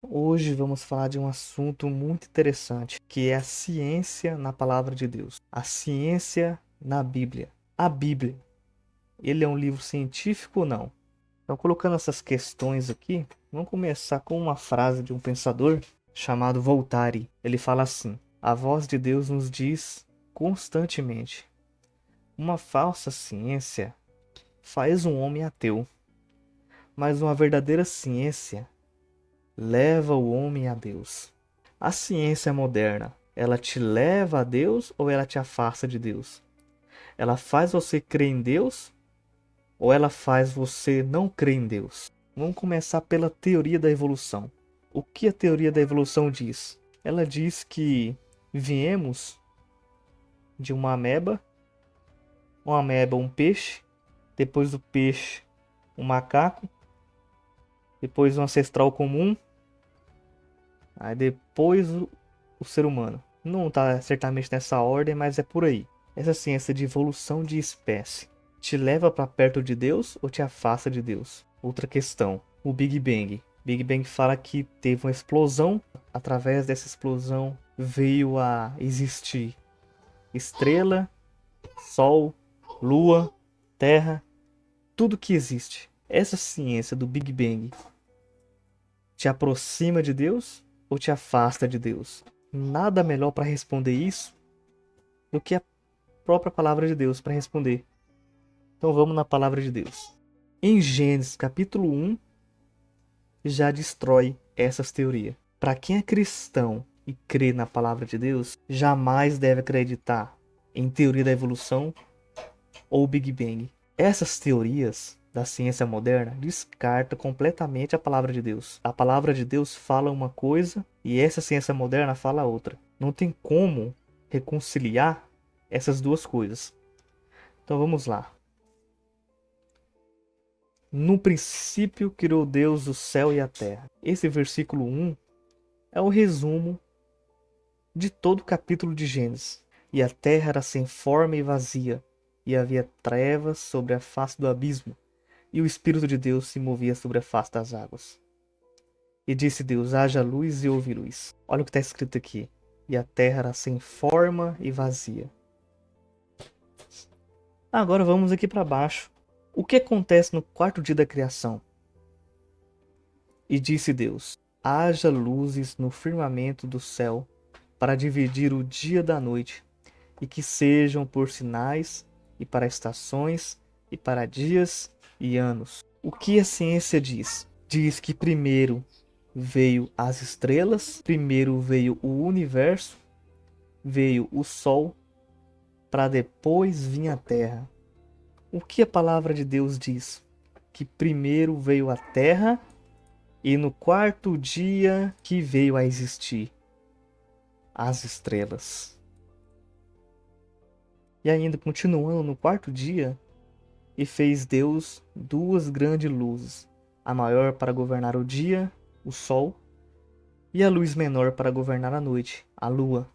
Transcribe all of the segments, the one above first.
Hoje vamos falar de um assunto muito interessante, que é a ciência na palavra de Deus. A ciência na Bíblia. A Bíblia, ele é um livro científico ou não? Então, colocando essas questões aqui, vamos começar com uma frase de um pensador chamado Voltaire. Ele fala assim: a voz de Deus nos diz constantemente: uma falsa ciência faz um homem ateu, mas uma verdadeira ciência leva o homem a Deus. A ciência moderna, ela te leva a Deus ou ela te afasta de Deus? Ela faz você crer em Deus ou ela faz você não crer em Deus? Vamos começar pela teoria da evolução. O que a teoria da evolução diz? Ela diz que viemos de uma ameba um peixe, depois do peixe um macaco, depois um ancestral comum, aí depois o ser humano. Não está certamente nessa ordem, mas é por aí. Essa ciência de evolução de espécie te leva para perto de Deus ou te afasta de Deus? Outra questão, o Big Bang. Big Bang fala que teve uma explosão, através dessa explosão veio a existir estrela, sol, lua, terra, tudo que existe. Essa ciência do Big Bang te aproxima de Deus ou te afasta de Deus? Nada melhor para responder isso do que a própria palavra de Deus para responder. Então vamos na palavra de Deus. Em Gênesis capítulo 1 já destrói essas teorias. Para quem é cristão e crê na palavra de Deus, jamais deve acreditar em teoria da evolução ou Big Bang. Essas teorias da ciência moderna descartam completamente a palavra de Deus. A palavra de Deus fala uma coisa e essa ciência moderna fala outra. Não tem como reconciliar essas duas coisas. Então vamos lá. No princípio criou Deus o céu e a terra. Esse versículo 1 é o resumo de todo o capítulo de Gênesis. E a terra era sem forma e vazia, e havia trevas sobre a face do abismo, e o Espírito de Deus se movia sobre a face das águas. E disse Deus: haja luz e houve luz. Olha o que está escrito aqui. E a terra era sem forma e vazia. Agora vamos aqui para baixo. O que acontece no quarto dia da criação? E disse Deus: haja luzes no firmamento do céu para dividir o dia da noite, e que sejam por sinais, e para estações, e para dias e anos. O que a ciência diz? Diz que primeiro veio as estrelas, primeiro veio o universo, veio o sol, para depois vir a terra. O que a palavra de Deus diz? Que primeiro veio a terra e no quarto dia que veio a existir as estrelas. E ainda continuando no quarto dia, e fez Deus duas grandes luzes, a maior para governar o dia, o sol, e a luz menor para governar a noite, a lua.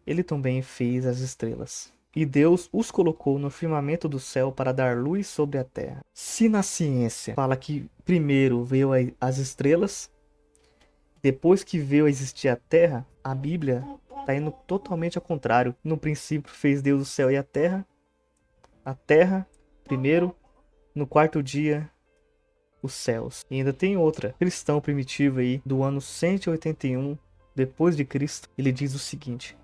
Ele também fez as estrelas. E Deus os colocou no firmamento do céu para dar luz sobre a terra. Se na ciência fala que primeiro veio as estrelas, depois que veio a existir a terra, a Bíblia está indo totalmente ao contrário. No princípio fez Deus o céu e a terra primeiro, no quarto dia os céus. E ainda tem outra, cristão primitivo aí, do ano 181 depois de Cristo, ele diz o seguinte: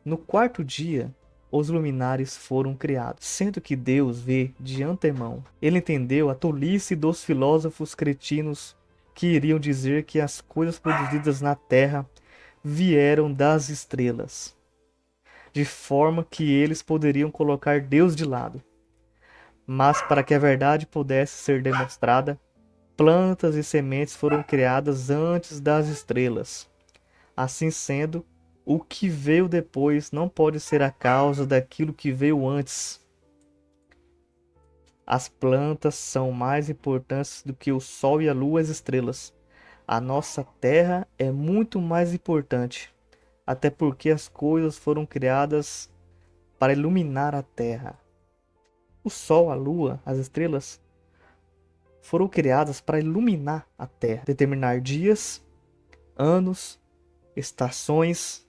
no quarto dia, os luminares foram criados, sendo que Deus vê de antemão. Ele entendeu a tolice dos filósofos cretinos que iriam dizer que as coisas produzidas na terra vieram das estrelas, de forma que eles poderiam colocar Deus de lado. Mas para que a verdade pudesse ser demonstrada, plantas e sementes foram criadas antes das estrelas. Assim sendo, o que veio depois não pode ser a causa daquilo que veio antes. As plantas são mais importantes do que o sol e a lua e as estrelas. A nossa terra é muito mais importante, até porque as coisas foram criadas para iluminar a terra. O sol, a lua, as estrelas foram criadas para iluminar a Terra, determinar dias, anos, estações,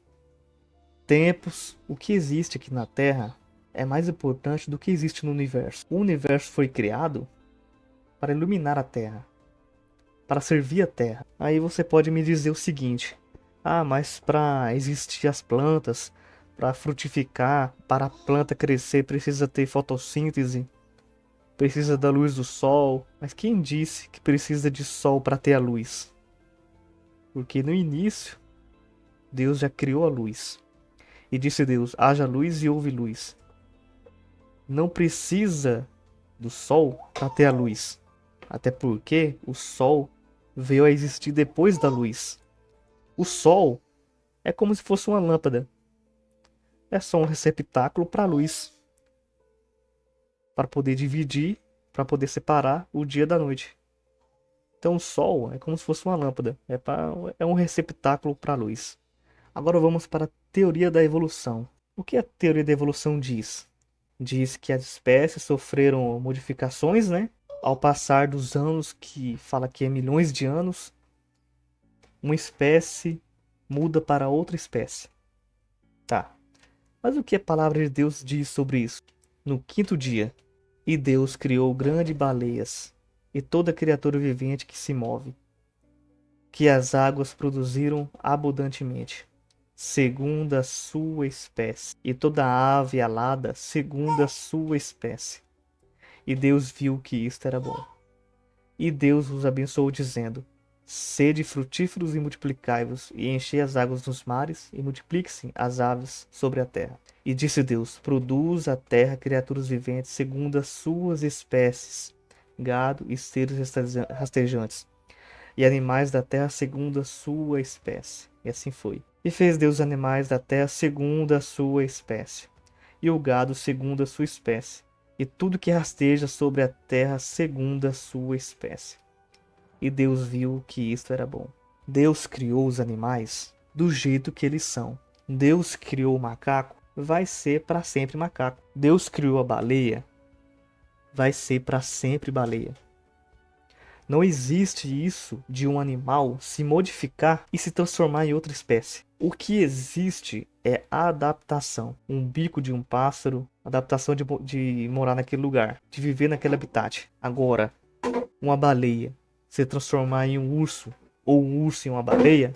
tempos. O que existe aqui na Terra é mais importante do que existe no universo. O universo foi criado para iluminar a Terra, para servir a Terra. Aí você pode me dizer o seguinte: ah, mas para existir as plantas, para frutificar, para a planta crescer, precisa ter fotossíntese, precisa da luz do sol. Mas quem disse que precisa de sol para ter a luz? Porque no início, Deus já criou a luz. E disse Deus: haja luz e houve luz. Não precisa do sol para ter a luz. Até porque o sol veio a existir depois da luz. O sol é como se fosse uma lâmpada. É só um receptáculo para a luz, para poder dividir, para poder separar o dia da noite. Então o sol é como se fosse uma lâmpada, é um receptáculo para a luz. Agora vamos para a teoria da evolução. O que a teoria da evolução diz? Diz que as espécies sofreram modificações, né? Ao passar dos anos, que fala que é milhões de anos, uma espécie muda para outra espécie. Tá. Mas o que a palavra de Deus diz sobre isso? No quinto dia, e Deus criou grandes baleias e toda criatura vivente que se move, que as águas produziram abundantemente, segundo a sua espécie, e toda ave alada, segundo a sua espécie. E Deus viu que isto era bom. E Deus os abençoou, dizendo: sede frutíferos e multiplicai-vos, e enchei as águas dos mares, e multipliquem-se as aves sobre a terra. E disse Deus: produz a terra criaturas viventes segundo as suas espécies, gado e seres rastejantes, e animais da terra segundo a sua espécie. E assim foi. E fez Deus animais da terra segundo a sua espécie, e o gado segundo a sua espécie, e tudo que rasteja sobre a terra segundo a sua espécie. E Deus viu que isto era bom. Deus criou os animais do jeito que eles são. Deus criou o macaco, vai ser para sempre macaco. Deus criou a baleia, vai ser para sempre baleia. Não existe isso de um animal se modificar e se transformar em outra espécie. O que existe é a adaptação. Um bico de um pássaro, adaptação de morar naquele lugar, de viver naquele habitat. Agora, uma baleia se transformar em um urso, ou um urso em uma baleia,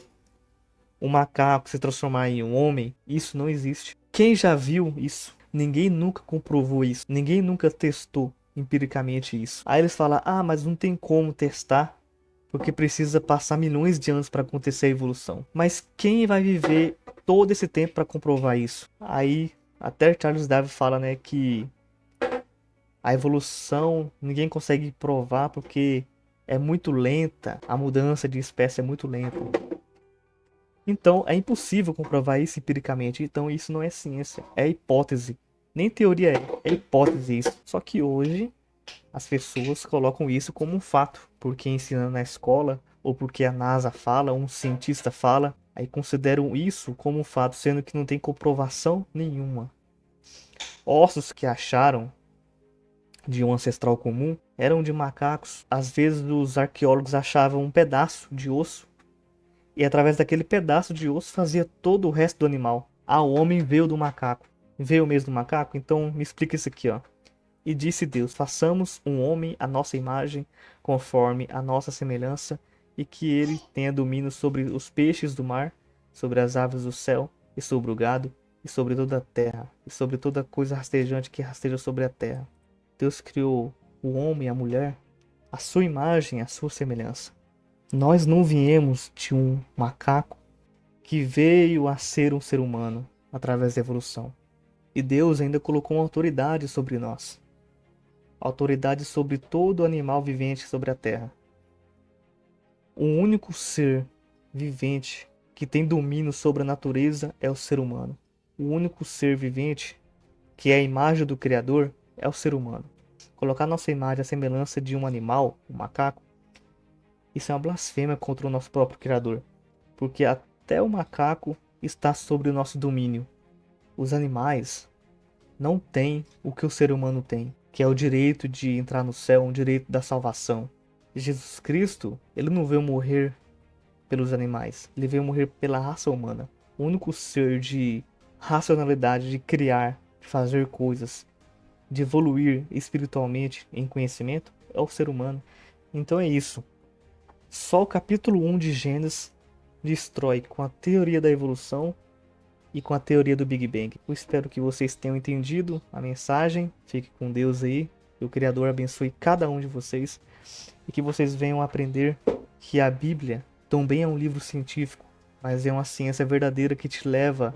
um macaco se transformar em um homem, isso não existe. Quem já viu isso? Ninguém nunca comprovou isso. Ninguém nunca testou empiricamente isso. Aí eles falam: ah, mas não tem como testar, porque precisa passar milhões de anos para acontecer a evolução. Mas quem vai viver todo esse tempo para comprovar isso? Aí até Charles Darwin fala, né, que a evolução ninguém consegue provar porque é muito lenta, a mudança de espécie é muito lenta. Então é impossível comprovar isso empiricamente. Então isso não é ciência, é hipótese. Nem teoria é hipótese isso. Só que hoje as pessoas colocam isso como um fato, porque ensinam na escola, ou porque a NASA fala, ou um cientista fala, aí consideram isso como um fato, sendo que não tem comprovação nenhuma. Ossos que acharam de um ancestral comum eram de macacos. Às vezes os arqueólogos achavam um pedaço de osso, e através daquele pedaço de osso fazia todo o resto do animal. Ah, o homem veio do macaco. Veio mesmo do macaco? Então me explica isso aqui, ó. E disse Deus: façamos um homem à nossa imagem, conforme a nossa semelhança, e que ele tenha domínio sobre os peixes do mar, sobre as aves do céu, e sobre o gado, e sobre toda a terra, e sobre toda coisa rastejante que rasteja sobre a terra. Deus criou o homem e a mulher à sua imagem, à sua semelhança. Nós não viemos de um macaco que veio a ser um ser humano através da evolução. E Deus ainda colocou uma autoridade sobre nós. Autoridade sobre todo animal vivente sobre a terra. O único ser vivente que tem domínio sobre a natureza é o ser humano. O único ser vivente que é a imagem do Criador é o ser humano. Colocar nossa imagem à semelhança de um animal, um macaco, isso é uma blasfêmia contra o nosso próprio Criador. Porque até o macaco está sobre o nosso domínio. Os animais não têm o que o ser humano tem, que é o direito de entrar no céu, um direito da salvação. Jesus Cristo, ele não veio morrer pelos animais, ele veio morrer pela raça humana. O único ser de racionalidade, de criar, de fazer coisas, de evoluir espiritualmente em conhecimento, é o ser humano. Então é isso. Só o capítulo 1 de Gênesis destrói com a teoria da evolução e com a teoria do Big Bang. Eu espero que vocês tenham entendido a mensagem. Fique com Deus aí. Que o Criador abençoe cada um de vocês. E que vocês venham aprender que a Bíblia também é um livro científico, mas é uma ciência verdadeira que te leva